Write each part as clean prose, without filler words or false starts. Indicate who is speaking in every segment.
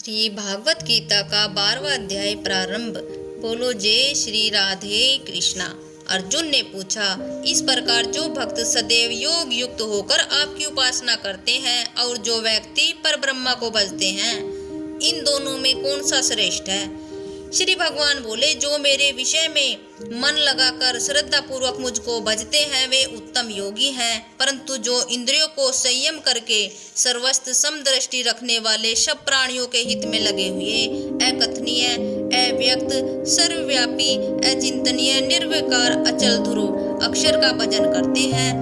Speaker 1: श्री भागवत गीता का 12वां अध्याय प्रारंभ। बोलो जय श्री राधे कृष्णा। अर्जुन ने पूछा, इस प्रकार जो भक्त सदैव योग युक्त होकर आपकी उपासना करते हैं और जो व्यक्ति पर ब्रह्मा को भजते हैं, इन दोनों में कौन सा श्रेष्ठ है? श्री भगवान बोले, जो मेरे विषय में मन लगाकर श्रद्धा पूर्वक मुझको भजते हैं वे उत्तम योगी हैं, परंतु जो इंद्रियों को संयम करके सर्वस्त्र समदृष्टि रखने वाले सब प्राणियों के हित में लगे हुए अकथनीय, अव्यक्त, सर्वव्यापी, अचिंतनीय, निर्विकार, अचल ध्रुव अक्षर का भजन करते हैं,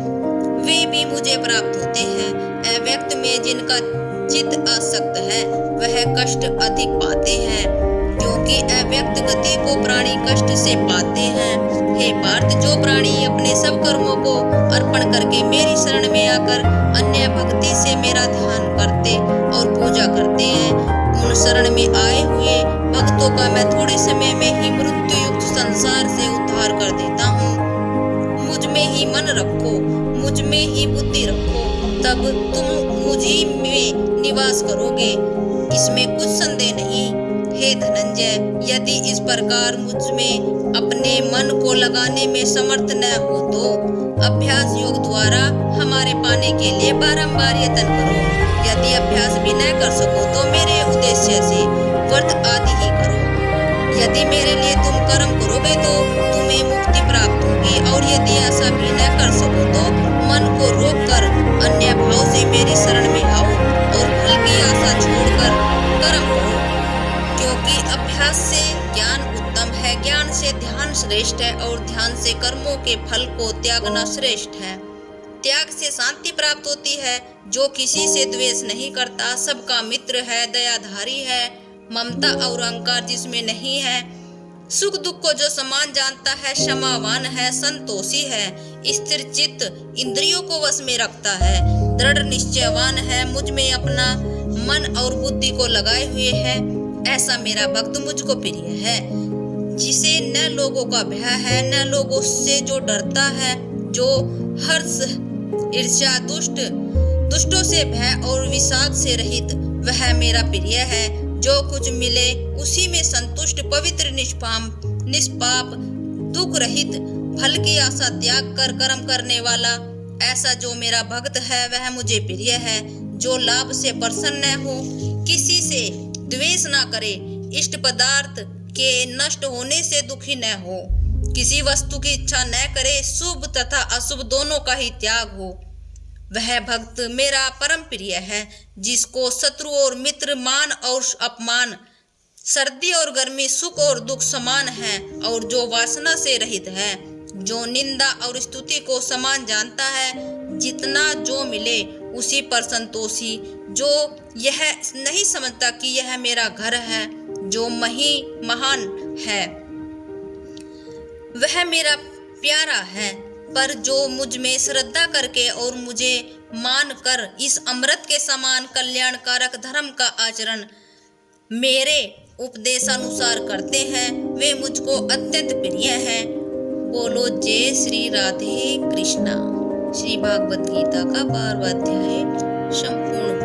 Speaker 1: वे भी मुझे प्राप्त होते हैं। अव्यक्त में जिनका चित्त आसक्त है वह कष्ट अधिक पाते हैं, क्योंकि अव्यक्त गति को प्राणी कष्ट से पाते हैं। हे पार्थ, जो प्राणी अपने सब कर्मों को अर्पण करके मेरी शरण में आकर अन्य भक्ति से मेरा ध्यान करते और पूजा करते हैं, उन शरण में आए हुए भक्तों का मैं थोड़े समय में ही मृत्यु युक्त संसार से उद्धार कर देता हूँ। मुझ में ही मन रखो, मुझ में ही बुद्धि रखो, तब तुम मुझी में निवास करोगे, इसमें कुछ संदेह नहीं। हे धनंजय, यदि इस प्रकार मुझ में अपने मन को लगाने में समर्थ न हो तो अभ्यास योग द्वारा हमारे पाने के लिए बारंबार यत्न करो। यदि अभ्यास भी न कर सको तो मेरे उद्देश्य से व्रत आदि ही करो। यदि मेरे लिए तुम कर्म करोगे तो तुम्हें मुक्ति प्राप्त होगी, और यदि ऐसा भी न कर सको तो मन को रोक कर अन्य भाव से मेरी शरण में आओ और फल की आशा छोड़कर कर्म करो, क्योंकि अभ्यास से ज्ञान उत्तम है, ज्ञान से ध्यान श्रेष्ठ है, और ध्यान से कर्मों के फल को त्यागना श्रेष्ठ है। त्याग से शांति प्राप्त होती है। जो किसी से द्वेष नहीं करता, सबका मित्र है, दयाधारी है, ममता और अहंकार जिसमें नहीं है, सुख दुख को जो समान जानता है, क्षमावान है, संतोषी है, स्थिर चित्त, इंद्रियों को वश में रखता है, दृढ़ निश्चयवान है, मुझ में अपना मन और बुद्धि को लगाए हुए है, ऐसा मेरा भक्त मुझको प्रिय है। जिसे न लोगों का भय है, न लोगों से जो डरता है, जो हर्ष, ईर्ष्या, दुष्टों से भय और विषाद से रहित, वह मेरा प्रिय है। जो कुछ मिले उसी में संतुष्ट, पवित्र, निष्पाप, दुख रहित, फल की आशा त्याग कर कर्म करने वाला, ऐसा जो मेरा भक्त है वह मुझे प्रिय है। जो लाभ से प्रसन्न हो, किसी से द्वेष न करे, इष्ट पदार्थ के नष्ट होने से दुखी न हो, किसी वस्तु की इच्छा न करे, शुभ तथा अशुभ दोनों का ही त्याग हो, वह भक्त मेरा परम प्रिय है। जिसको शत्रु और मित्र, मान और अपमान, सर्दी और गर्मी, सुख और दुख समान है, और जो वासना से रहित है, जो निंदा और स्तुति को समान जानता है, जितना जो मिले उसी पर संतोषी, जो यह नहीं समझता कि यह मेरा घर है, जो महान है, वह मेरा प्यारा है। पर जो मुझ में श्रद्धा करके और मुझे मान कर इस अमृत के समान कल्याणकारक धर्म का आचरण मेरे उपदेशानुसार करते हैं, वे मुझको अत्यंत प्रिय हैं। बोलो जय श्री राधे कृष्णा। श्री भागवत गीता का 12वां अध्याय संपूर्ण।